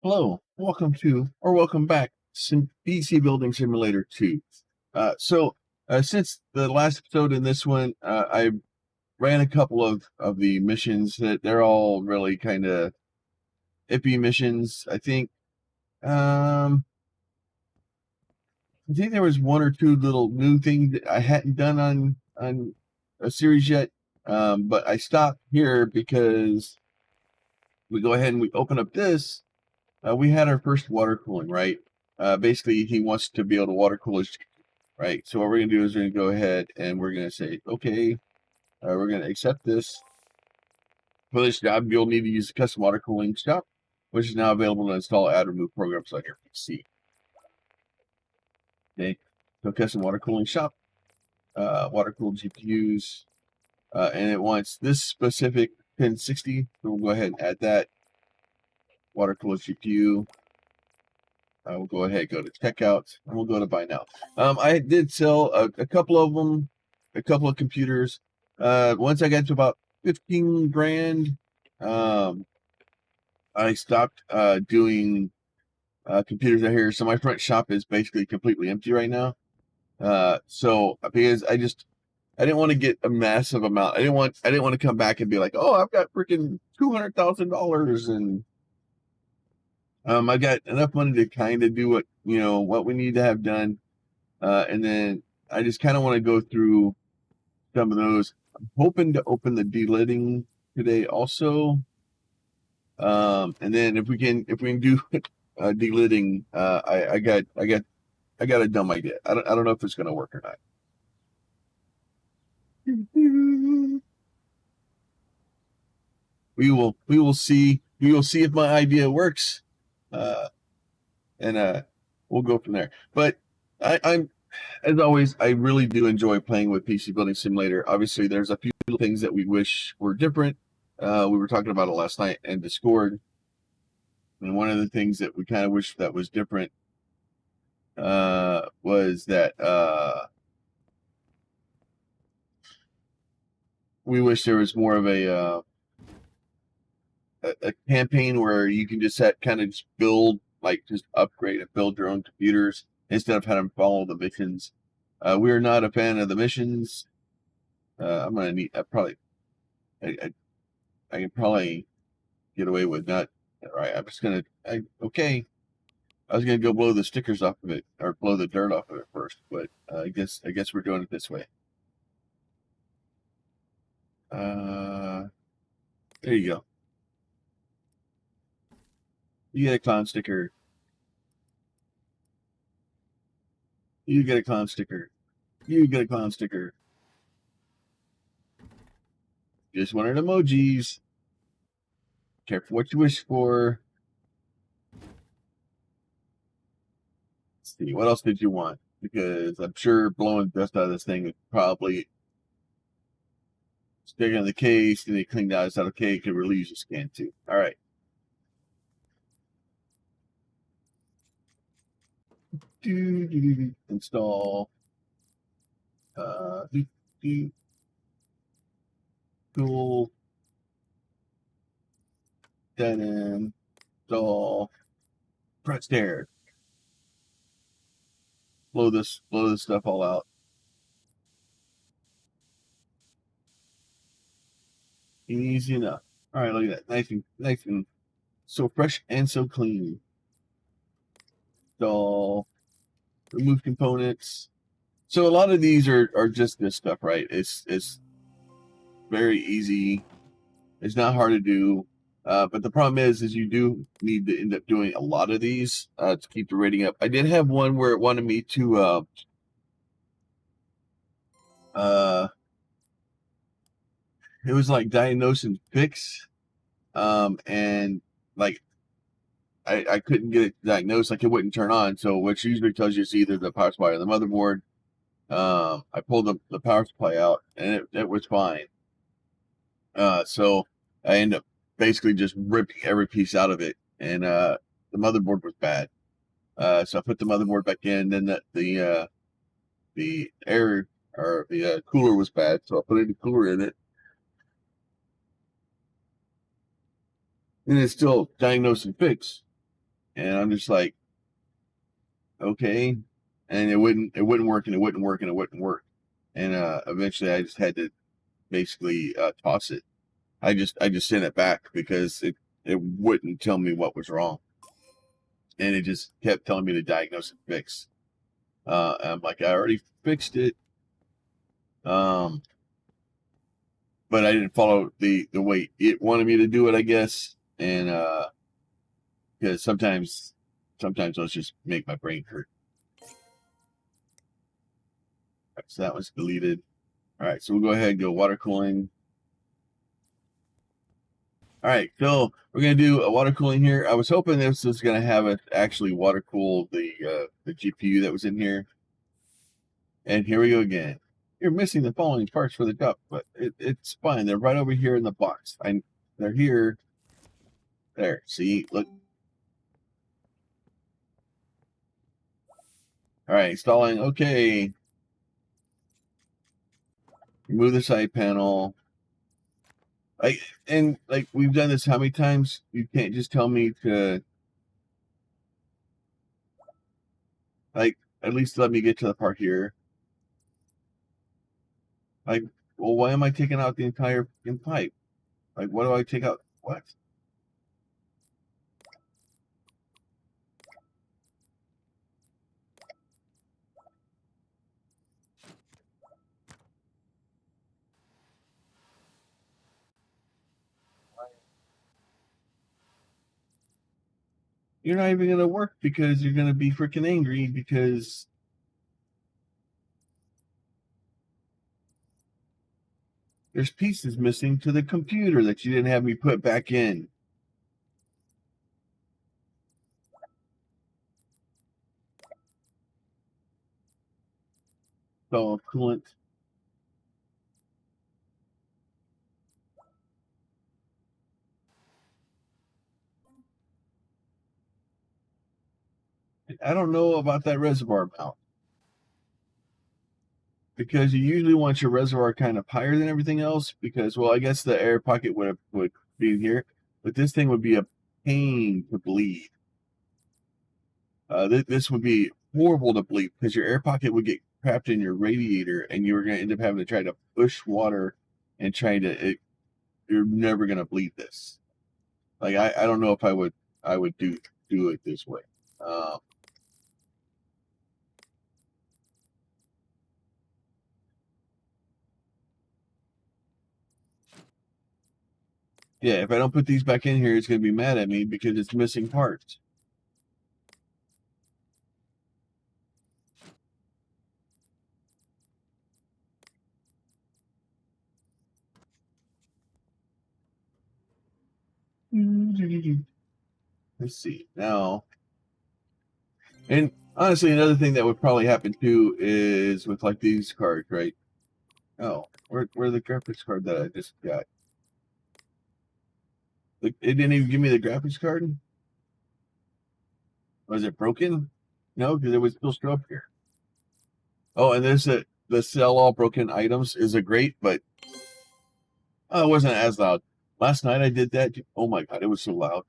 Hello, welcome back, PC Building Simulator 2. Since the last episode in this one, I ran a couple of the missions that they're all really kind of iffy missions. I think there was one or two little new things that I hadn't done on a series yet, but I stopped here because we go ahead and we open up this. We had our first water cooling, right? Basically, he wants to be able to water cool his, right? So what we're going to do is we're going to go ahead and we're going to say, okay, we're going to accept this. For this job, you'll need to use the custom water cooling shop, which is now available to install, add, remove programs on your PC. Okay, so custom water cooling shop, water cooled GPUs, and it wants this specific pin 60. So we'll go ahead and add that water cooled GPU. We'll go ahead and go to checkout, and we'll go to buy now. I did sell a couple of them, a couple of computers. Once I got to about 15 grand, I stopped doing computers out here. So my front shop is basically completely empty right now. So because I didn't want to get a massive amount. I didn't want to come back and be like, oh, I've got freaking $200,000 and I got enough money to kind of do what we need to have done. And then I just kind of want to go through some of those. I'm hoping to open the Delidding today also. And then if we can do Delidding, I got a dumb idea. I don't know if it's gonna work or not. We will see. We will see if my idea works. And we'll go from there. But I'm, as always, I really do enjoy playing with PC Building Simulator. Obviously, there's a few little things that we wish were different. We were talking about it last night in Discord. And one of the things that we kind of wish that was different was that we wish there was more of a campaign where you can just just build, like just upgrade and build your own computers instead of having to follow the missions. We're not a fan of the missions. I'm gonna need. I can probably get away with not. All right, I'm just gonna. Okay. I was gonna go blow the stickers off of it or blow the dirt off of it first, but I guess we're doing it this way. There you go. You get a clown sticker. You get a clown sticker. You get a clown sticker. Just wanted emojis. Careful what you wish for. Let's see, what else did you want? Because I'm sure blowing dust out of this thing would probably stick on the case, and they cleaned out. It's not okay. It could really use a scan too. All right. Install. Cool. Then install. Press there. Blow this stuff all out. Easy enough. All right, look at that. Nice and so fresh and so clean. Install. Remove components. So a lot of these are just this stuff, right? It's very easy. It's not hard to do. But the problem is you do need to end up doing a lot of these to keep the rating up. I did have one where it wanted me to it was like diagnose and fix, and like I couldn't get it diagnosed, like it wouldn't turn on. So which usually tells you it's either the power supply or the motherboard. I pulled the power supply out and it was fine. So I ended up basically just ripping every piece out of it, and the motherboard was bad. So I put the motherboard back in. Then the air or the cooler was bad, so I put a new cooler in it, and it's still diagnose and fix. And I'm just like, okay. And it wouldn't work, and it wouldn't work, and it wouldn't work. And eventually I just had to basically toss it. I just sent it back because it wouldn't tell me what was wrong. And it just kept telling me to diagnose and fix. I'm like, I already fixed it. But I didn't follow the way it wanted me to do it, I guess. And because sometimes those just make my brain hurt. Right, so that was deleted. All right, so we'll go ahead and go water cooling. All right, so we're gonna do a water cooling here. I was hoping this was gonna have it actually water cool the GPU that was in here. And here we go again. You're missing the following parts for the cup, but it's fine. They're right over here in the box. They're here. There. See, look. All right, installing. Okay. Remove the side panel. Like we've done this how many times? You can't just tell me to like at least let me get to the part here. Like, well, why am I taking out the entire pipe? Like, what do I take out? What? You're not even gonna work because you're gonna be freaking angry because there's pieces missing to the computer that you didn't have me put back in. So coolant. I don't know about that reservoir mount because you usually want your reservoir kind of higher than everything else because, well, I guess the air pocket would be in here, but this thing would be a pain to bleed. This would be horrible to bleed because your air pocket would get trapped in your radiator and you were going to end up having to try to push water and try to, you're never going to bleed this. Like, I don't know if I would do it this way. Yeah, if I don't put these back in here, it's going to be mad at me because it's missing parts. Let's see now. And honestly, another thing that would probably happen too is with like these cards, right? Oh, where the graphics card that I just got? It didn't even give me the graphics card. Was it broken? No, because it would still show up here. Oh, and there's the sell all broken items is a great, but it wasn't as loud. Last night I did that. Oh my god, it was so loud.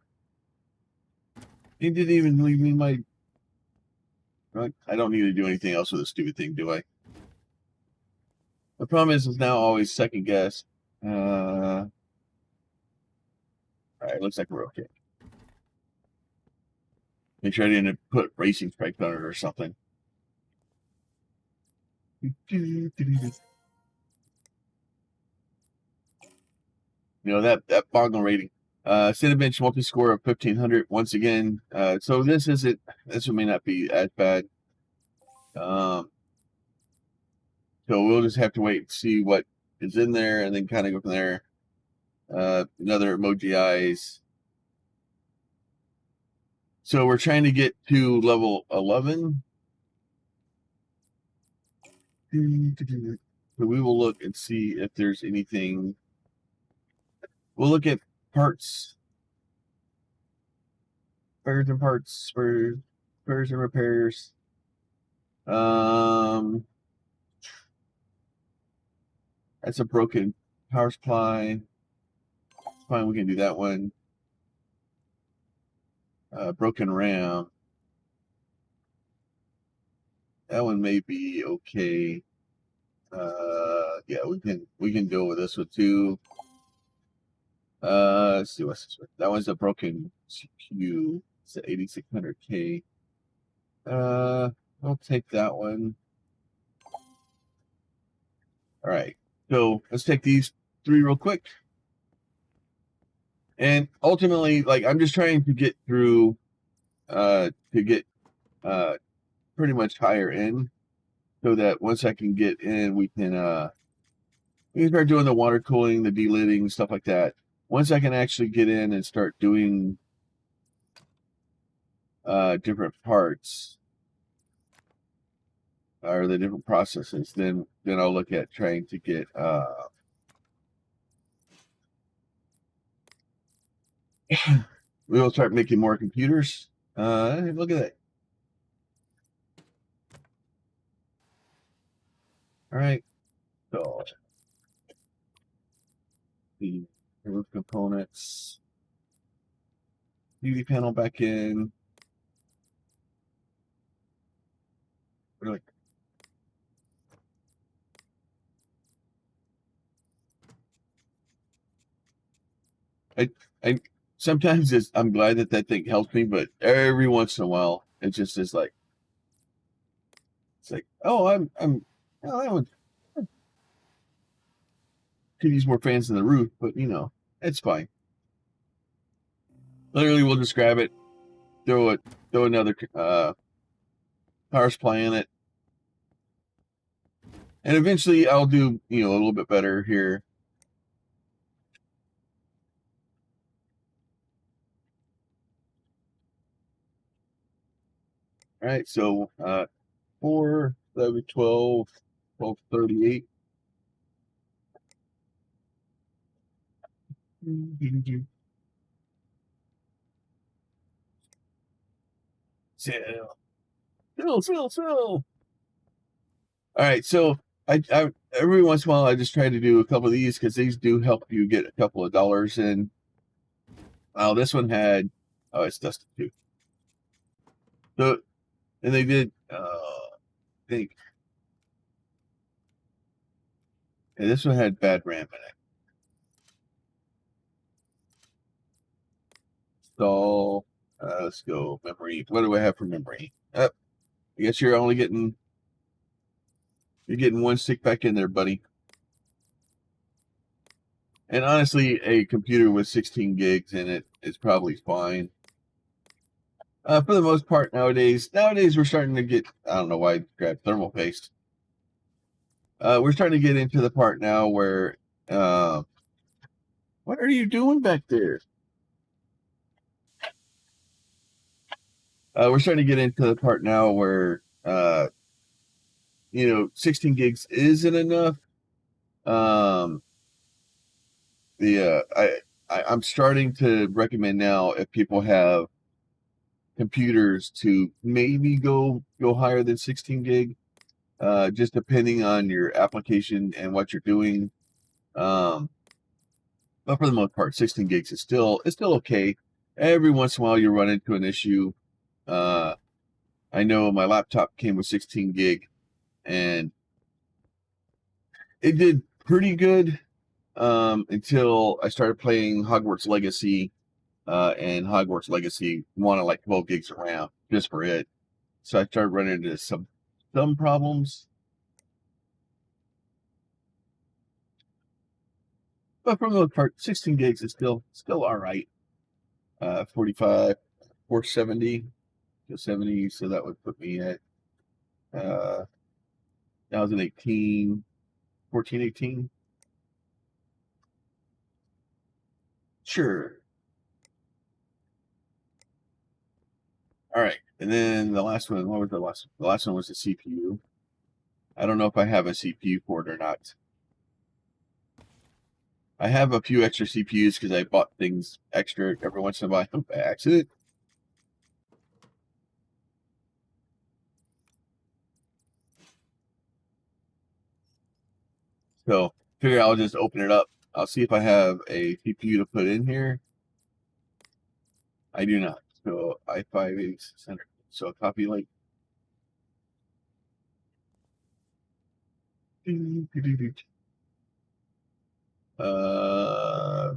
He didn't even leave me my. I don't need to do anything else with this stupid thing, do I? The problem is now always second guess. All right, looks like we're okay. Make sure I didn't put racing stripes on it or something. You know that Boggle rating. Cinebench multi-score of 1500 once again. So this may not be as bad. So we'll just have to wait and see what is in there and then kind of go from there. Another emoji eyes. So we're trying to get to level 11. So we will look and see if there's anything. We'll look at parts. Spares and parts, spares and repairs. That's a broken power supply. Fine, we can do that one. broken RAM. That one may be okay. Yeah, we can go with this one too. Let's see what's this one. That one's a broken CPU. It's an 8600K. I'll take that one. All right. So let's take these three real quick. And ultimately, like I'm just trying to get through to get pretty much higher end so that once I can get in we can start doing the water cooling, the delidding, stuff like that. Once I can actually get in and start doing different parts or the different processes, then I'll look at trying to get we'll start making more computers. Look at that. All right. So the roof components, UV panel back in. Really. I sometimes I'm glad that that thing helps me, but every once in a while it just is like it's like, oh, well, I could use more fans in the roof, but you know, it's fine. Literally, we'll just grab it, throw another power supply in it, and eventually I'll do a little bit better here. All right, so 4, 11, 12, 1238. Sell. All right, so I every once in a while I just try to do a couple of these because these do help you get a couple of dollars in. Wow, this one had it's dusted too. So and they did I think and this one had bad RAM in it. So let's go memory. What do I have for memory? I guess you're only getting one stick back in there, buddy. And honestly, a computer with 16 gigs in it is probably fine. For the most part nowadays we're starting to get, I don't know why I grabbed thermal paste. We're starting to get into the part now where, what are you doing back there? We're starting to get into the part now where, 16 gigs isn't enough. I'm starting to recommend now if people have computers to maybe go higher than 16 gig, just depending on your application and what you're doing. But for the most part, 16 gigs is still okay. Every once in a while, you run into an issue. I know my laptop came with 16 gig, and it did pretty good until I started playing Hogwarts Legacy, and Hogwarts Legacy wanted like 12 gigs of RAM just for it. So I started running into some problems. But for the most part, 16 gigs is still all right. 45, 470, 270. So that would put me at 2018, 1418. Sure. All right. And then the last one, what was the last one? The last one was the CPU. I don't know if I have a CPU for it or not. I have a few extra CPUs because I bought things extra every once in a while by accident. So figure I'll just open it up. I'll see if I have a CPU to put in here. I do not. So I5 center. So copy link.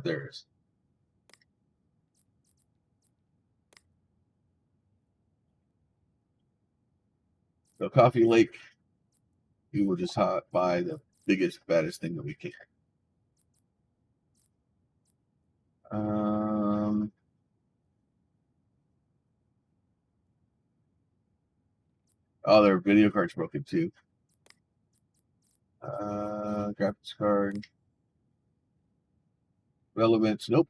There's. So Coffee Lake, we will just buy the biggest, baddest thing that we can. Oh, their video card's broken too. Graphics card. Relevance, nope.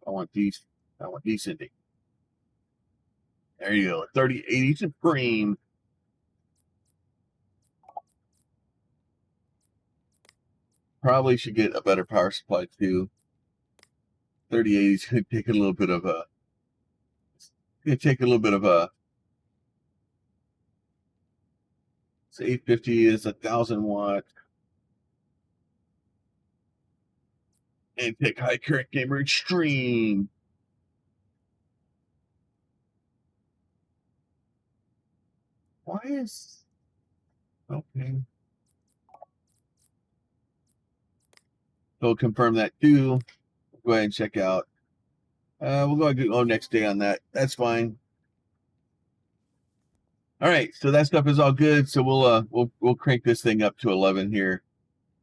I want descending. There you go. 3080 Supreme. Probably should get a better power supply too. 3080 is gonna take a little bit of a. It's 850 is 1,000 watt. And pick high current gamer extreme. Why is okay? So confirm that too. Go ahead and check out. We'll go ahead and go next day on that. That's fine. All right, so that stuff is all good. So we'll crank this thing up to 11 here,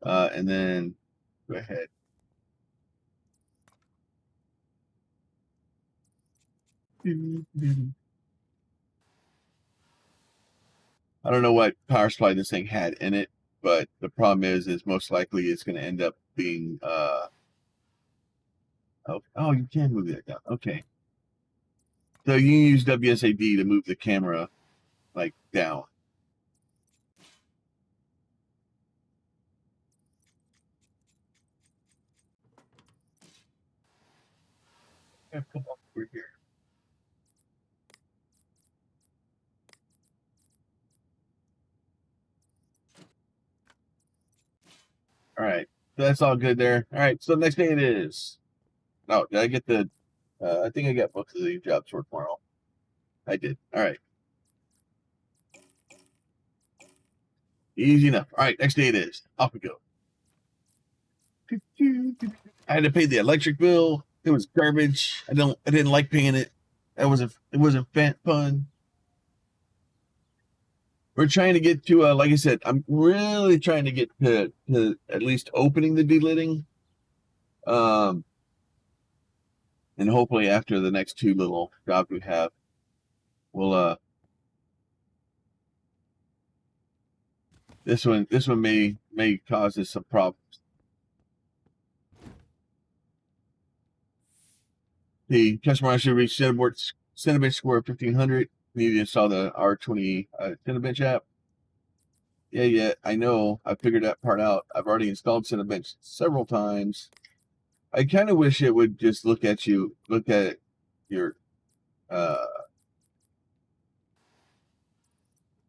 and then go ahead. I don't know what power supply this thing had in it, but the problem is most likely it's going to end up being oh, you can move that down. Okay. So you use WSAD to move the camera like down. Come over here. All right. So that's all good there. All right. So the next day it is. Oh, did I get the I think I got both of these jobs for tomorrow. I did. All right. Easy enough. All right, next day it is. Off we go. I had to pay the electric bill. It was garbage. I didn't like paying it. It wasn't fun. We're trying to get to like I said, I'm really trying to get to at least opening the delidding. And hopefully after the next two little jobs we have, we'll this one may cause us some problems. The customer should reach Cinebench score of 1500. Need to install the R20 Cinebench app. Yeah, I know. I figured that part out. I've already installed Cinebench several times. I kind of wish it would just look at your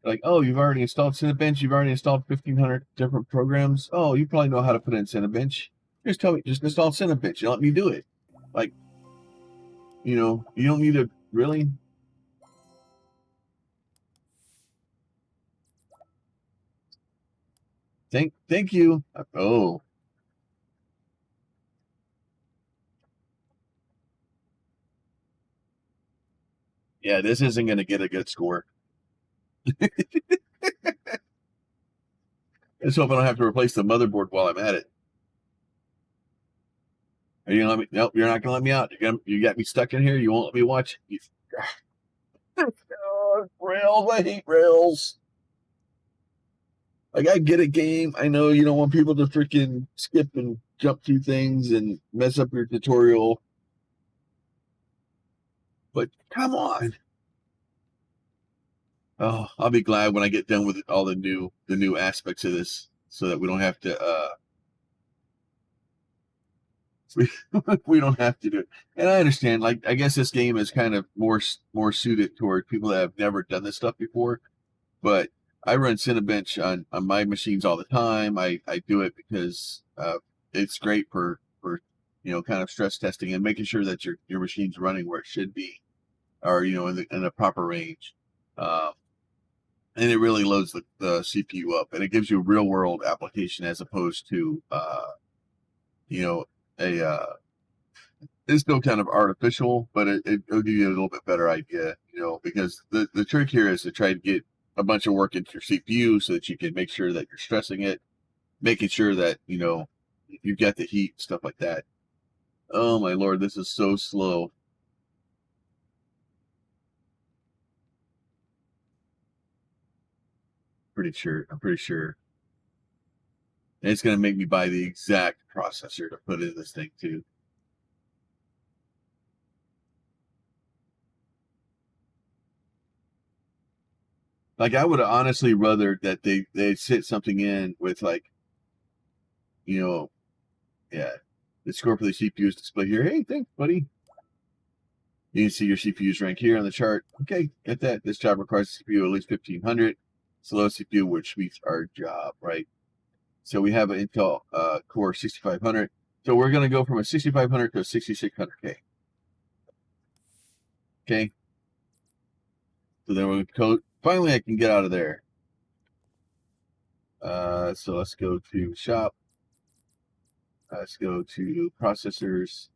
like, oh, you've already installed Cinebench. You've already installed 1,500 different programs. Oh, you probably know how to put in Cinebench. Just tell me, just install Cinebench. You let me do it. Like, you don't need to really. Thank you. Oh. Yeah, this isn't going to get a good score. Let's hope I don't have to replace the motherboard while I'm at it. Are you gonna let me? Nope, you're not gonna let me out. You got me stuck in here. You won't let me watch. Rails. I hate rails. Like I get a game. I know you don't want people to freaking skip and jump through things and mess up your tutorial. But come on. Oh, I'll be glad when I get done with all the new aspects of this, so that we don't have to we don't have to do it. And I understand. Like I guess this game is kind of more suited toward people that have never done this stuff before. But I run Cinebench on my machines all the time. I do it because it's great for kind of stress testing and making sure that your machine's running where it should be, or in a proper range. Uh, and it really loads the CPU up, and it gives you a real world application as opposed to you know a it's still kind of artificial, but it'll give you a little bit better idea, because the trick here is to try to get a bunch of work into your CPU so that you can make sure that you're stressing it, making sure that you've got the heat, stuff like that. Oh my lord, this is so slow. I'm pretty sure. And it's gonna make me buy the exact processor to put in this thing too. Like I would have honestly rather that they sit something in with like, you know, yeah, the score for the CPU is displayed here. Hey, thanks, buddy. You can see your CPU's rank here on the chart. Okay, get that. This job requires a CPU at least 1500. Slow CPU, which meets our job, right? So we have an Intel Core 6500. So we're going to go from a 6500 to a 6600K. Okay. So then we'll go. Finally, I can get out of there. So let's go to shop. Let's go to processors.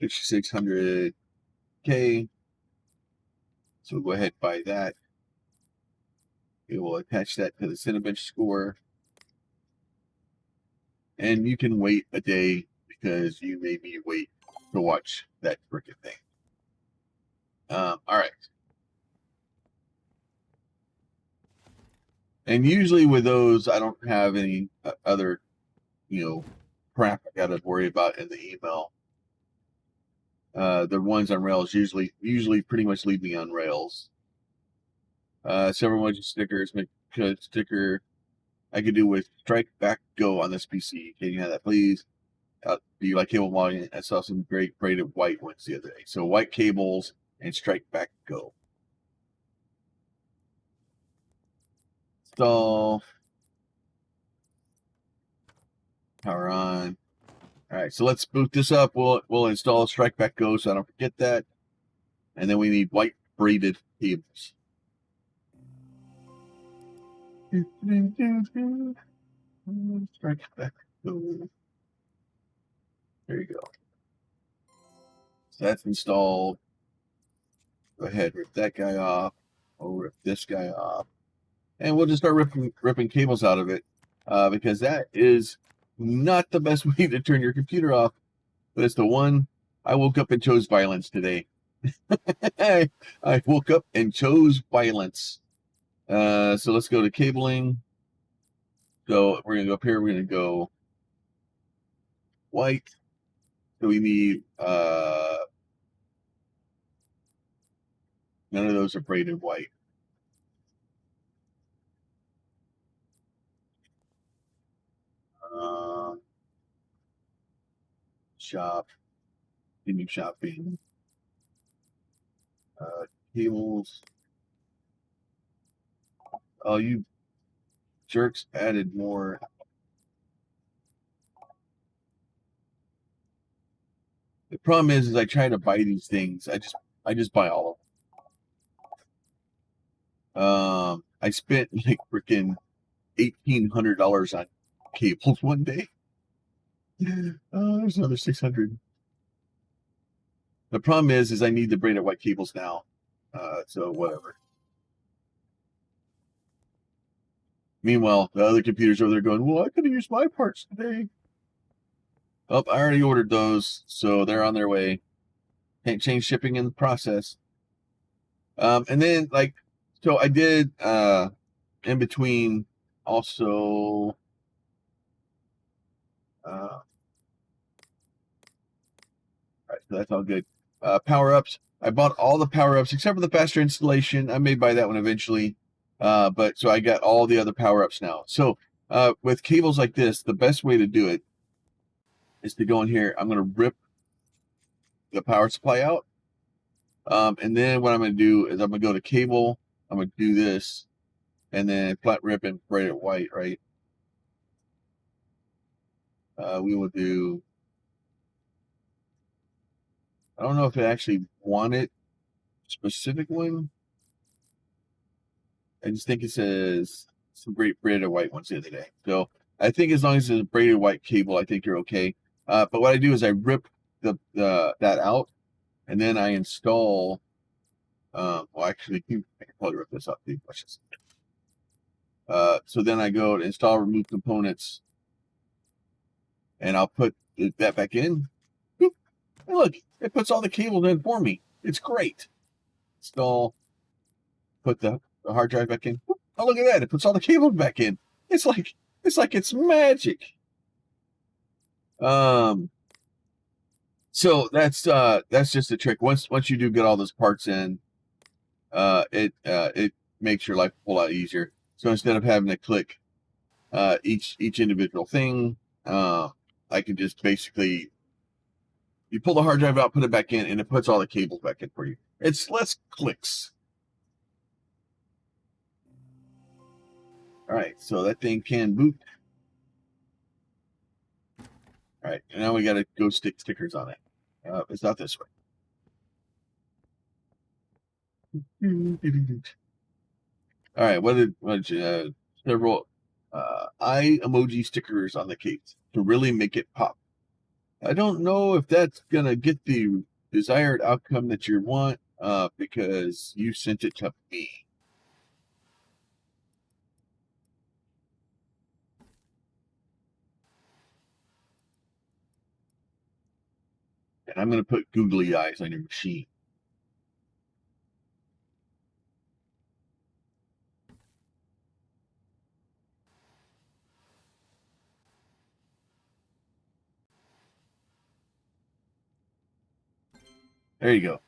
6600K. So we'll go ahead and buy that. We will attach that to the Cinebench score. And you can wait a day because you made me wait to watch that freaking thing. All right. And usually with those, I don't have any other, crap I got to worry about in the email. The ones on Rails usually pretty much leave me on Rails. Several emoji stickers, make a sticker I could do with strike back go on this PC. Can you have that, please? Do you like cable modeling? I saw some great braided white ones the other day. So white cables and strike back go. Install. Power on. All right, so let's boot this up. We'll install strike back go so I don't forget that. And then we need white braided cables. Strike back go. There you go. So that's installed. Go ahead, rip that guy off. We'll rip this guy off. And we'll just start ripping cables out of it, because that is not the best way to turn your computer off, but it's the one. I woke up and chose violence today. I woke up and chose violence. So let's go to cabling. So we're going to go up here. We're going to go white. So we need, none of those are braided white. Shop. Continue shopping. Cables. Oh, you jerks added more. The problem is I try to buy these things. I just buy all of them. I spent like freaking $1,800 on cables one day. There's another 600. The problem is I need the braided white cables now. So whatever. Meanwhile, the other computers over there going, well, I could have used my parts today. Oh, I already ordered those, so they're on their way. Can't change shipping in the process. And then so I did in between also all right, so that's all good. Power-ups. I bought all the power-ups except for the faster installation. I may buy that one eventually. But so I got all the other power-ups now. So with cables like this, the best way to do it is to go in here. I'm going to rip the power supply out. And then what I'm going to do is I'm going to go to cable. I'm going to do this. And then flat rip and braid it white, right? We will do I don't know if it actually wanted specific one. I just think it says some great braided white ones the other day. So I think as long as it's a braided white cable, I think you're okay. But what I do is I rip that out, and then I install. Well, actually, I can probably rip this up too. So then I go to install remove components, and I'll put that back in. Boop. And look, it puts all the cables in for me. It's great. Install, put the hard drive back in. Boop. Oh, look at that! It puts all the cables back in. It's like it's magic. So that's just a trick. Once you do get all those parts in, it makes your life a whole lot easier. So instead of having to click each individual thing, I can just basically, you pull the hard drive out, put it back in, and it puts all the cables back in for you. It's less clicks. All right, so that thing can boot. All right, and now we got to go stick stickers on it. It's not this way. All right, what several eye emoji stickers on the case to really make it pop. I don't know if that's gonna get the desired outcome that you want, because you sent it to me. And I'm gonna put googly eyes on your machine. There you go.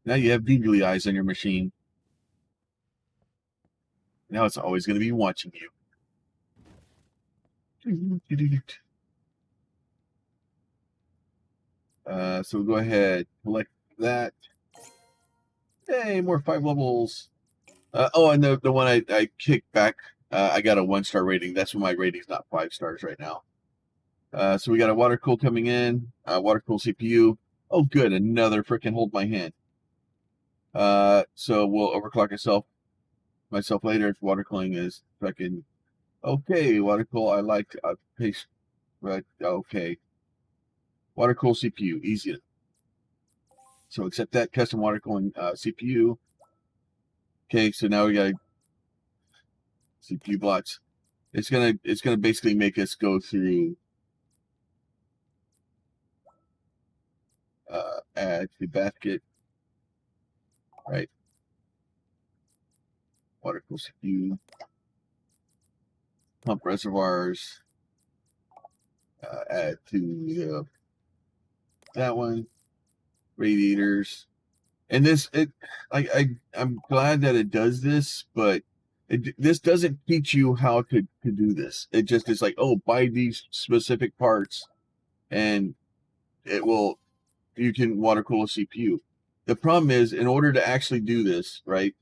Now you have googly eyes on your machine. Now it's always going to be watching you. So we'll go ahead, select that. Hey, more 5 levels. Oh, and the one I kicked back, I got a 1-star rating. That's why my rating's not 5 stars right now. So we got a water cool coming in, water cool CPU. Oh, good, another freaking hold my hand. So we'll overclock myself later if water cooling is fucking okay. Water cool, I like pace, right? Okay. Water cool CPU, easy. So accept that custom water cooling CPU. Okay, so now we got CPU blocks. It's gonna basically make us go through add to basket, right? Water cool CPU, pump reservoirs, add to that one, radiators, and this I'm glad that it does this, but this doesn't teach you how to do this. It just is like, oh, buy these specific parts, and you can water cool a CPU. The problem is, in order to actually do this, right?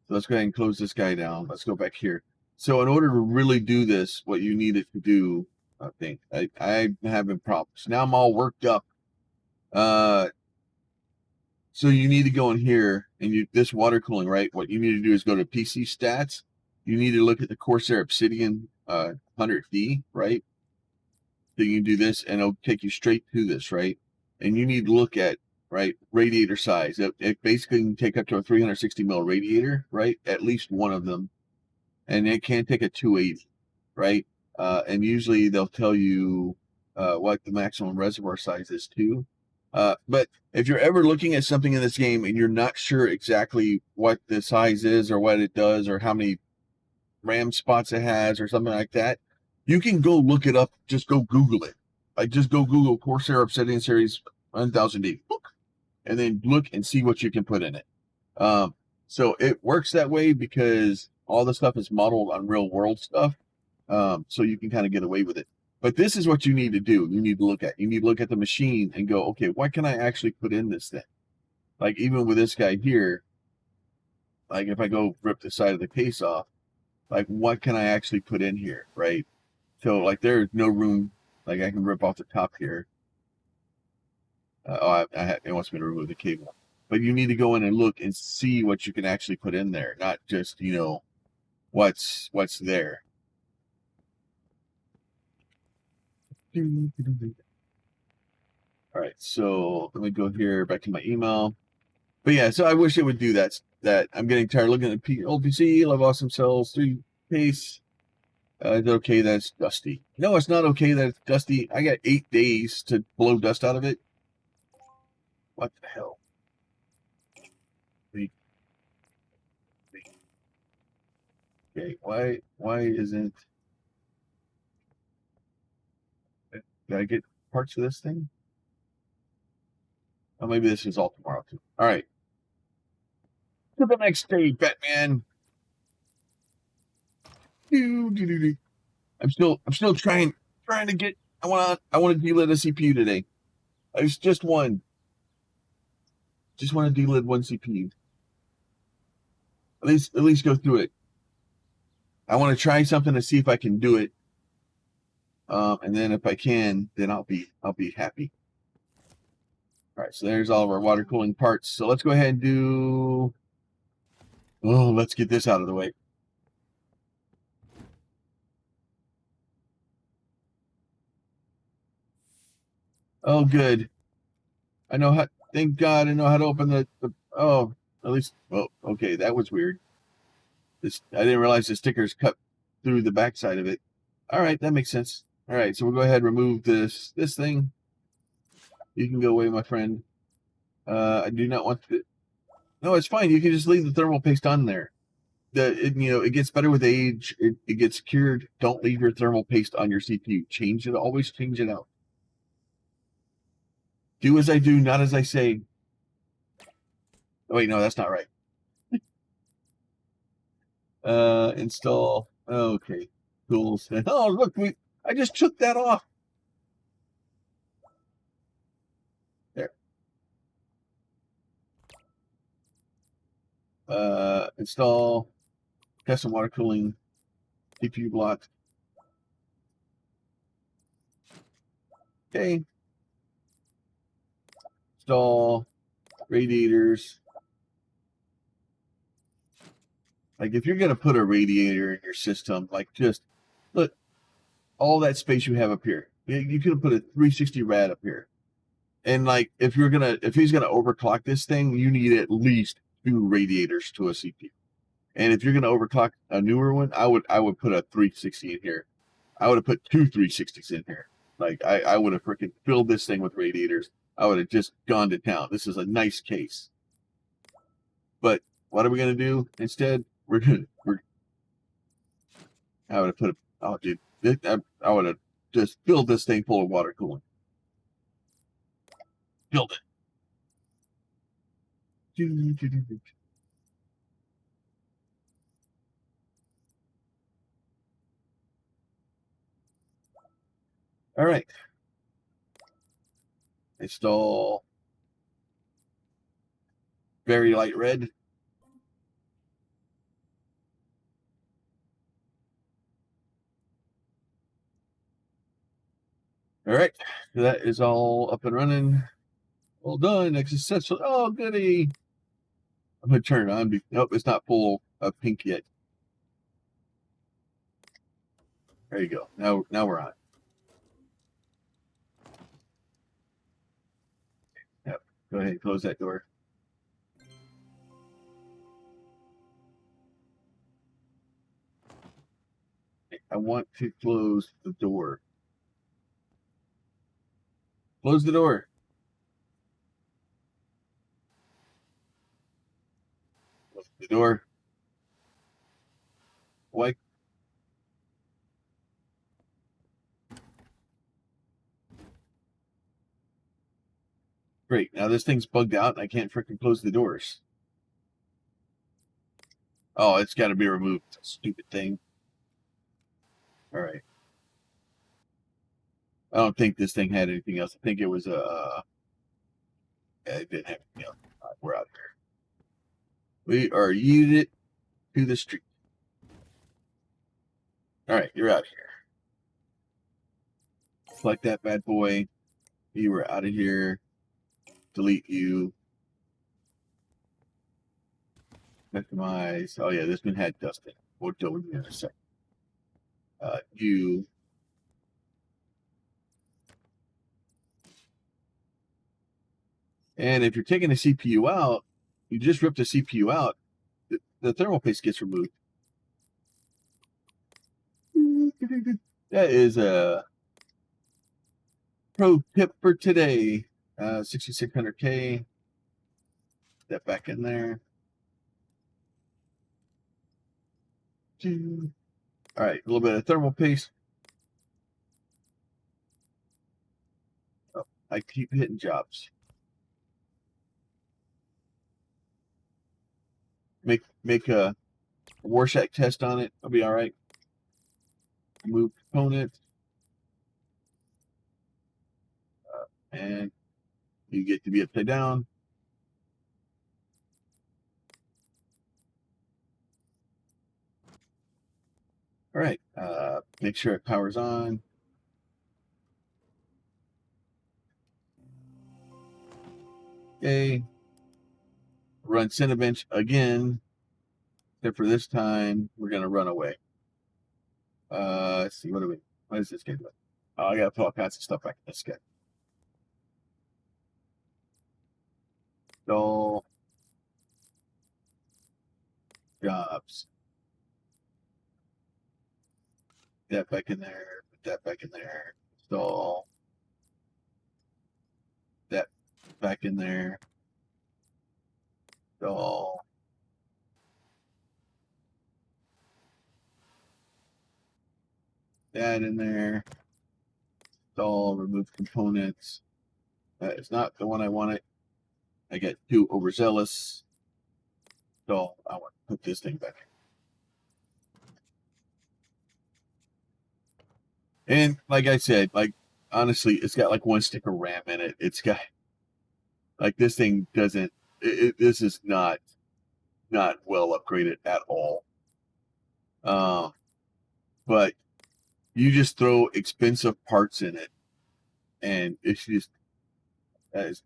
So let's go ahead and close this guy down. Let's go back here. So in order to really do this, what you needed to do, I think, I'm having problems. Now I'm all worked up. So you need to go in here and this water cooling, right? What you need to do is go to PC stats. You need to look at the Corsair Obsidian 100D, right? So you can do this and it'll take you straight to this, right? And you need to look at, right, radiator size. It basically can take up to a 360 mil radiator, right? At least one of them. And it can take a 280, right? And usually they'll tell you what the maximum reservoir size is too. But if you're ever looking at something in this game and you're not sure exactly what the size is or what it does or how many RAM spots it has or something like that, you can go look it up. Just go Google it. Like just go Google Corsair Obsidian Series 1000D, and then look and see what you can put in it. So it works that way because all the stuff is modeled on real world stuff. So you can kind of get away with it. But this is what you need to do. You need to look at the machine and go, okay, what can I actually put in this thing? Like even with this guy here, like if I go rip the side of the case off, like what can I actually put in here, right? So like there's no room Like I can rip off the top here. Oh, it wants me to remove the cable. But you need to go in and look and see what you can actually put in there, not just, you know, what's there. All right, so let me go here back to my email. But yeah, so I wish it would do that. That I'm getting tired looking at old PC. Love awesome cells, 3 pace. It's okay that it's dusty. No, it's not okay that it's dusty. I got 8 days to blow dust out of it. What the hell? Okay, why isn't? Did I get parts of this thing? Oh, maybe this is all tomorrow too. All right. To the next day, Batman. I'm still trying to get. I want to delid a CPU today. It's just one. Just want to delid one CPU. At least go through it. I want to try something to see if I can do it. And then if I can, then I'll be happy. All right, so there's all of our water cooling parts. So let's go ahead and do. Oh, let's get this out of the way. Oh, good. I know how. Thank God, I know how to open the. Oh, at least. Oh, okay, that was weird. I didn't realize the stickers cut through the backside of it. All right, that makes sense. All right, so we'll go ahead and remove this thing. You can go away, my friend. I do not want to. No, it's fine. You can just leave the thermal paste on there. It gets better with age. It gets cured. Don't leave your thermal paste on your CPU. Change it. Always change it out. Do as I do, not as I say. Oh, wait, no, that's not right. Install. Okay. Tools. Oh, look, I just took that off. There. Install custom water cooling CPU block. Okay. Install radiators. Like if you're gonna put a radiator in your system, like just look all that space you have up here. You could have put a 360 rad up here. And like if he's gonna overclock this thing, you need at least 2 radiators to a CPU. And if you're gonna overclock a newer one, I would put a 360 in here. I would have put 2 360s in here. Like I would have freaking filled this thing with radiators. I would have just gone to town. This is a nice case. But what are we gonna do instead? I would have put I would have just filled this thing full of water cooling. Filled it. All right. Install very light red. All right. That is all up and running. All done. Successful. Oh, goody. I'm going to turn it on. Nope, it's not full of pink yet. There you go. Now we're on. Yep. Go ahead and close that door. I want to close the door. Close the door. Close the door. Why? Great. Now this thing's bugged out and I can't freaking close the doors. Oh, it's got to be removed. Stupid thing. All right. I don't think this thing had anything else. I think it was it didn't have anything else. All right, we're out here. We are yeeted to the street. All right, you're out here. Select that bad boy. You were out of here. Delete you. Customize. Oh yeah, this one had dust in it. We'll do it in a second. You. And if you're taking the CPU out, you just rip the CPU out, the thermal paste gets removed. That is a pro tip for today. 6600K. That back in there. All right, a little bit of thermal paste. Oh, I keep hitting jobs. Make a Rorschach test on it. It'll be all right. Move component. And you get to be upside down. All right, make sure it powers on. Okay. Run Cinebench again. Except for this time, we're going to run away. Let's see, what is this guy doing? Oh, I got to put all kinds of stuff back in this guy. Dull. Jobs. That back in there. Put that back in there. Install. That back in there. Install. That in there. Install. Remove components. That is not the one I wanted. I get too overzealous. Install. I want to put this thing back. And like I said, like honestly, it's got like one stick of RAM in it. It's got like this thing doesn't. This is not well upgraded at all. But you just throw expensive parts in it, and it's just that is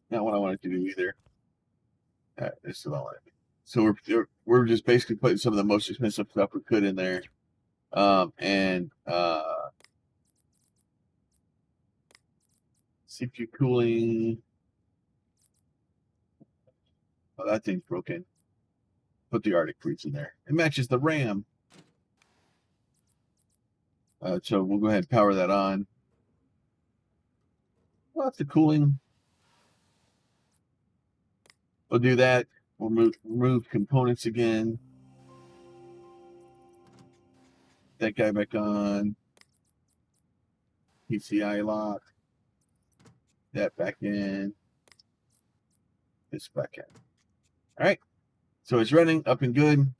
not what I wanted to do either. This is all I want to do. So we're just basically putting some of the most expensive stuff we could in there, and CPU cooling. Oh, that thing's broken. Put the Arctic Freeze in there. It matches the RAM. So we'll go ahead and power that on. Well, that's the cooling. We'll do that. We'll remove components again. That guy back on. PCI lock. That back in. This back in. All right. So it's running up and good.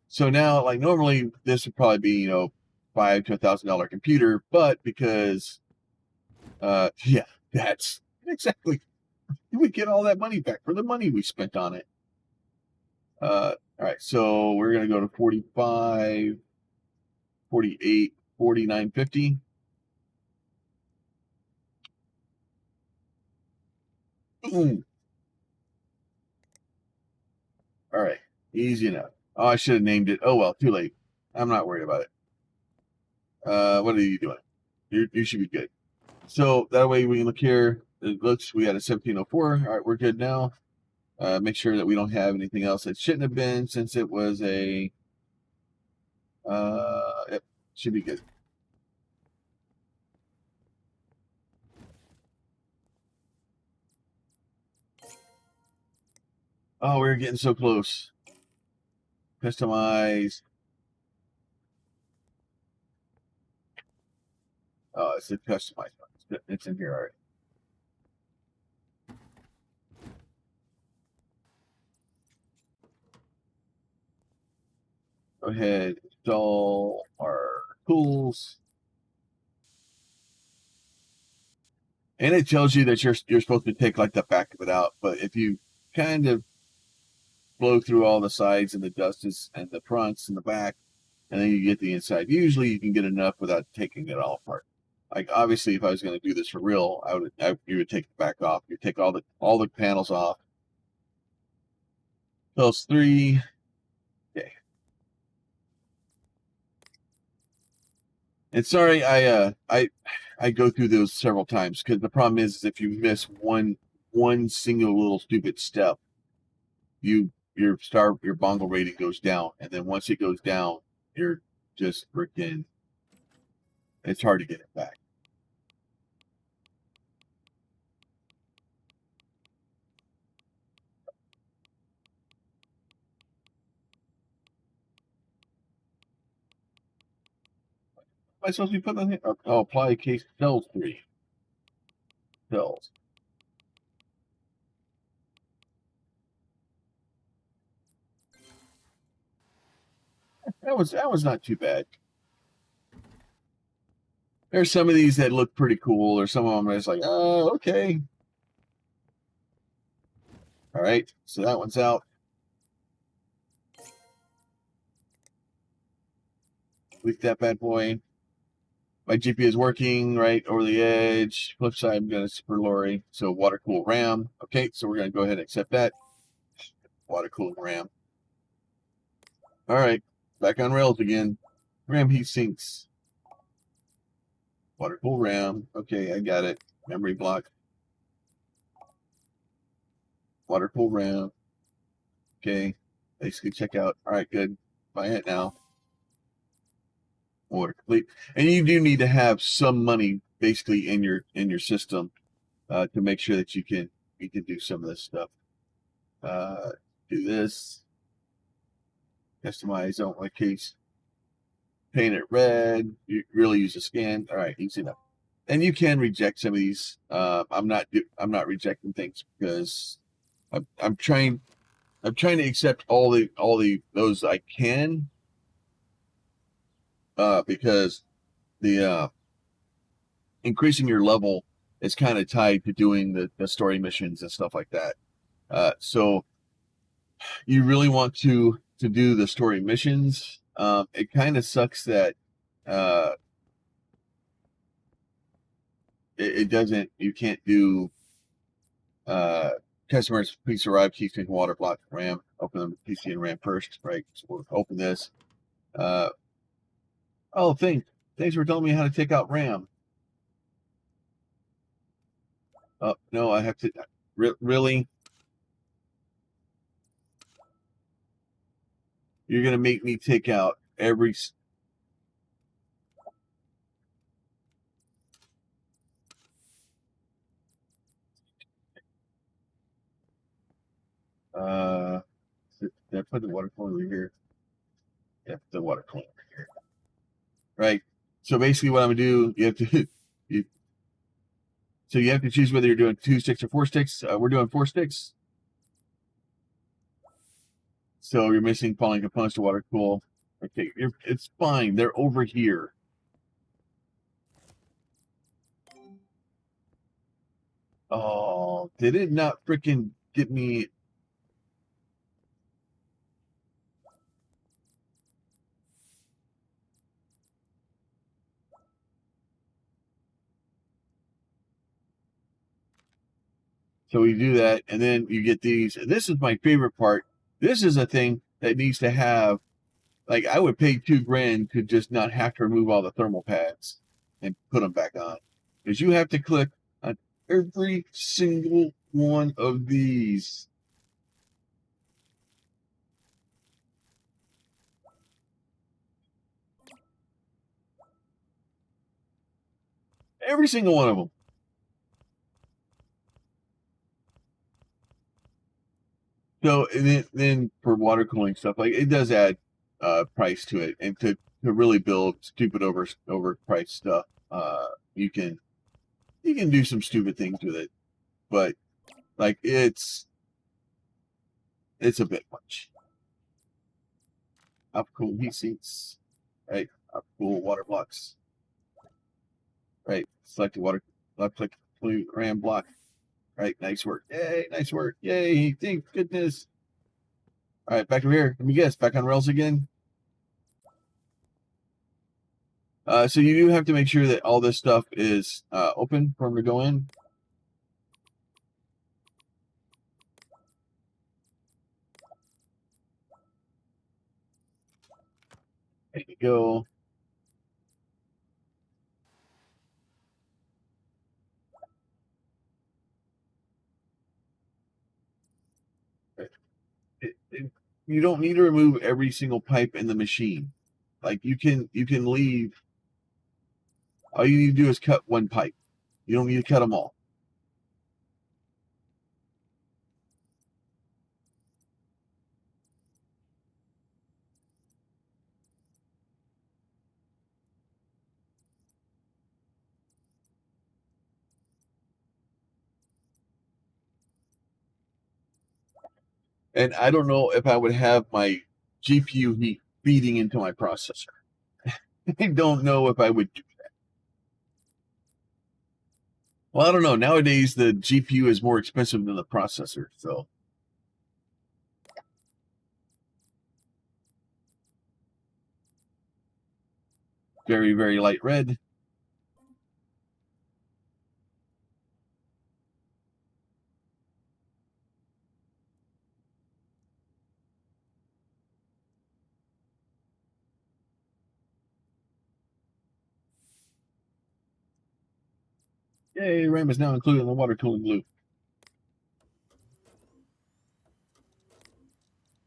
So now, like normally, this would probably be $5,000 to $1,000 computer, but because yeah, that's exactly, we get all that money back for the money we spent on it. All right, so we're gonna go to 45, 48, 49, 50. Boom. All right, easy enough. Oh, I should have named it. Oh well, too late. I'm not worried about it. What are you doing? You should be good. So that way we can look here. It looks we had a 1704. All right, we're good now. Make sure that we don't have anything else that shouldn't have been since it was a. Yep, should be good. Oh, we're getting so close. Customize. Oh, it's a customize one. It's in here already. Go ahead, install our tools. And it tells you that you're supposed to take like the back of it out, but if you kind of blow through all the sides and the dust and the fronts and the back, and then you get the inside, usually you can get enough without taking it all apart. like obviously if I was going to do this for real, you would take the back off. You take all the panels off. Those 3. Okay. And sorry, I go through those several times because the problem is if you miss one single little stupid step, your bongo rating goes down, and then once it goes down, you're just freaking. It's hard to get it back. Am I supposed to be putting on here? Oh, apply case cells 3 cells. That was not too bad. There's some of these that look pretty cool, or some of them are just like, oh, okay. All right, so that one's out. Leak that bad boy. My GPU is working right over the edge. Flip side, I'm going to super lorry. So water cool RAM. Okay, so we're going to go ahead and accept that. Water cool RAM. All right, back on rails again. RAM heat sinks. Water cool RAM. Okay, I got it. Memory block. Water cool RAM. Okay, basically check out. All right, good. Buy it now. Order complete. And you do need to have some money basically in your system to make sure that you can do some of this stuff. Do this. Customize. Don't like case. Paint it red. You really use a scan. All right, easy enough. And you can reject some of these. I'm not rejecting things because I'm trying to accept all those I can because the increasing your level is kind of tied to doing the story missions and stuff like that. So you really want to do the story missions. It kind of sucks that it doesn't. You can't do customers please arrive. Keep taking water block RAM. Open them PC and RAM first. Right. So we'll open this. Oh, thanks for telling me how to take out RAM. Oh no, I have to. Really? You're gonna make me take out every. Did I put the water cooler over here? Yeah, the water cooler over here. Right. So basically, what I'm gonna do, you have to, so you have to choose whether you're doing 2 sticks or 4 sticks. We're doing 4 sticks. So you're missing falling components to water cool. Okay, it's fine. They're over here. Oh, did it not freaking get me? So we do that, and then you get these. This is my favorite part. This is a thing that needs to have. Like I would pay $2,000 to just not have to remove all the thermal pads and put them back on, because you have to click on every single one of these. Every single one of them. So and then for water cooling stuff, like it does add price to it, and to really build stupid overpriced stuff, you can do some stupid things with it, but like it's a bit much. Up cool heat sinks, right? Up cool water blocks, right? Select the water, left click RAM block, right? Nice work, yay! Nice work, yay! Thank goodness. All right, back over here. Let me guess, back on rails again. So you do have to make sure that all this stuff is open for them to go in. There you go. You don't need to remove every single pipe in the machine. Like you can leave. All you need to do is cut one pipe. You don't need to cut them all. And I don't know if I would have my GPU heat feeding into my processor. I don't know if I would do that. Well, I don't know. Nowadays, the GPU is more expensive than the processor. So, very, very light red. Yay, RAM is now included in the water cooling loop.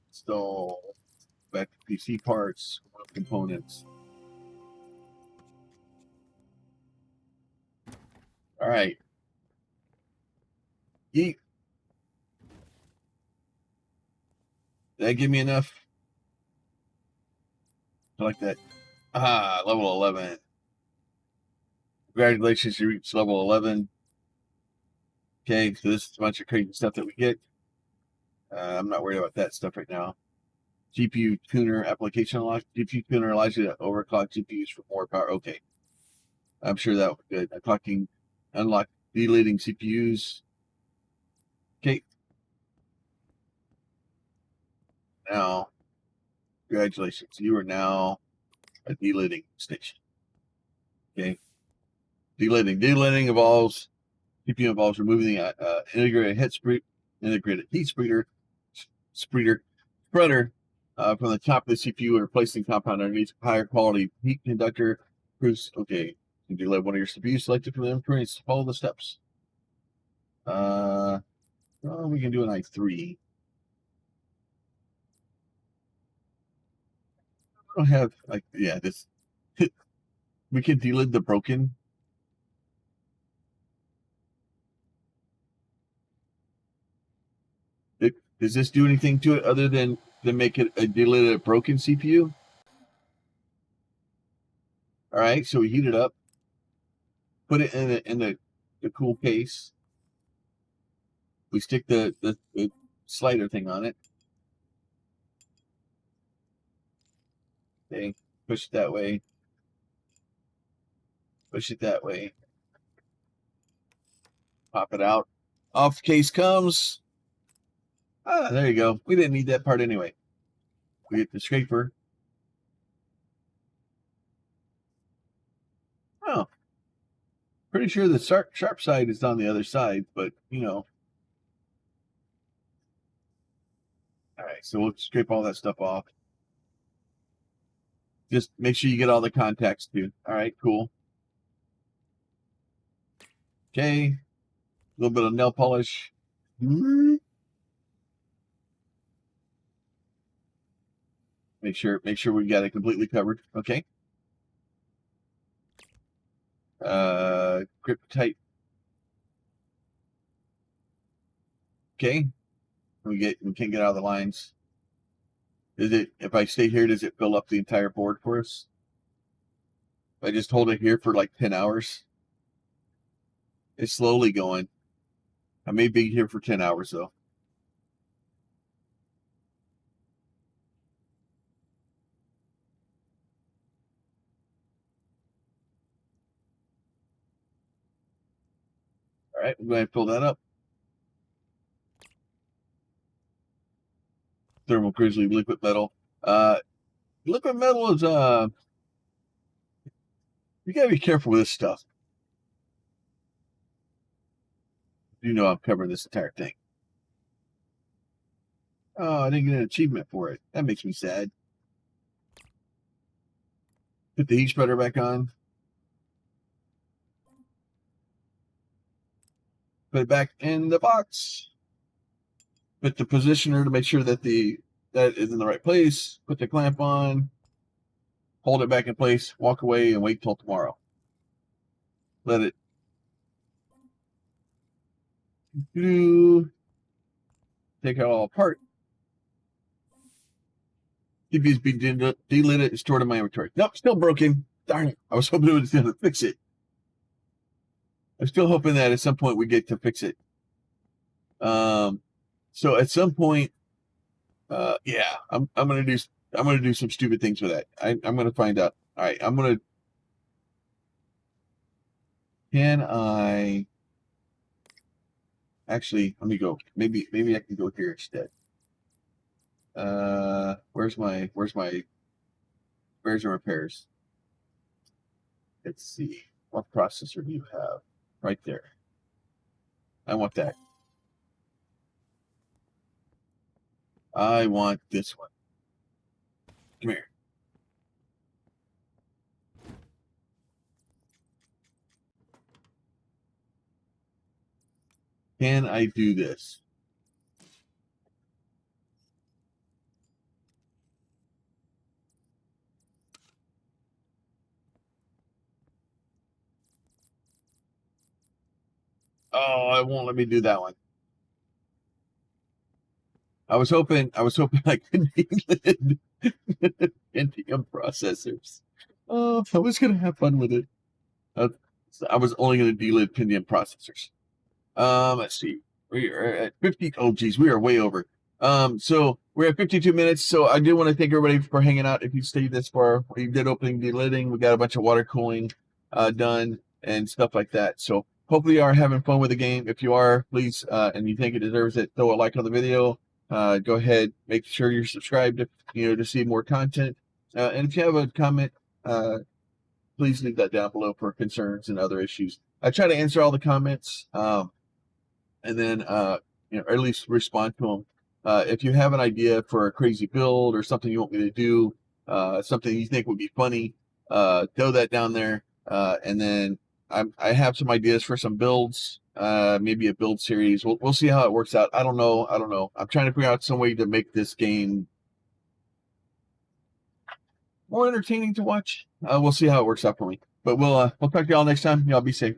So, back to PC parts, components. All right. Yeet. Did that give me enough? I like that. Ah, level 11. Congratulations, you reached level 11. Okay, so this is a bunch of crazy stuff that we get. I'm not worried about that stuff right now. GPU tuner application unlocked. GPU tuner allows you to overclock GPUs for more power. Okay, I'm sure that was good. Unclocking, unlock deleting CPUs. Okay, now congratulations, you are now a deleting station. Okay, deleting involves CPU involves removing the integrated heat spreader from the top of the CPU and replacing compound underneath higher quality heat conductor. Proves okay. You do let one of your CPUs selected from the inventory and follow the steps. Well, we can do an i3. I don't have like this. We can delid the broken. Does this do anything to it other than make it a delidded broken CPU? All right, so we heat it up, put it in the cool case. We stick the slider thing on it. Okay, push it that way. Push it that way. Pop it out. Off case comes. Ah, there you go. We didn't need that part anyway. We get the scraper. Oh, pretty sure the sharp side is on the other side, but you know. All right, so we'll scrape all that stuff off. Just make sure you get all the contacts too. All right, cool. Okay, a little bit of nail polish. Make sure we got it completely covered. Okay. Grip tight. Okay. We can't get out of the lines. If I stay here, does it fill up the entire board for us? If I just hold it here for like 10 hours. It's slowly going. I may be here for 10 hours though. All right, I'm going to fill that up. Thermal grizzly liquid metal. Liquid metal is You gotta be careful with this stuff. You know I'm covering this entire thing. Oh, I didn't get an achievement for it. That makes me sad. Put the heat spreader back on. Put it back in the box. Put the positioner to make sure that that is in the right place. Put the clamp on. Hold it back in place. Walk away and wait till tomorrow. Let it do. Take it all apart. TV's being deleted and stored in my inventory. Nope, still broken. Darn it. I was hoping it was going to fix it. I'm still hoping that at some point we get to fix it. So at some point, yeah, I'm gonna do some stupid things with that. I'm gonna find out. All right, can I actually, let me go. Maybe I can go here instead. Where's my repairs and repairs? Let's see. What processor do you have? Right there. I want that. I want this one. Come here. Can I do this? Oh, it won't let me do that one. I was hoping I could Pentium processors. Oh, I was gonna have fun with it. I was only gonna delid Pentium processors. Let's see. We are at 50. Oh, geez, we are way over. So we're at 52 minutes. So I do want to thank everybody for hanging out. If you stayed this far, we did opening Delidding. We got a bunch of water cooling done and stuff like that. So hopefully you are having fun with the game. If you are, please, and you think it deserves it, throw a like on the video. Go ahead, make sure you're subscribed to see more content. And if you have a comment, please leave that down below for concerns and other issues. I try to answer all the comments. And then or at least respond to them. If you have an idea for a crazy build or something you want me to do, something you think would be funny, throw that down there. And then I have some ideas for some builds, maybe a build series. We'll see how it works out. I don't know. I'm trying to figure out some way to make this game more entertaining to watch. We'll see how it works out for me. But we'll talk to y'all next time. Y'all be safe.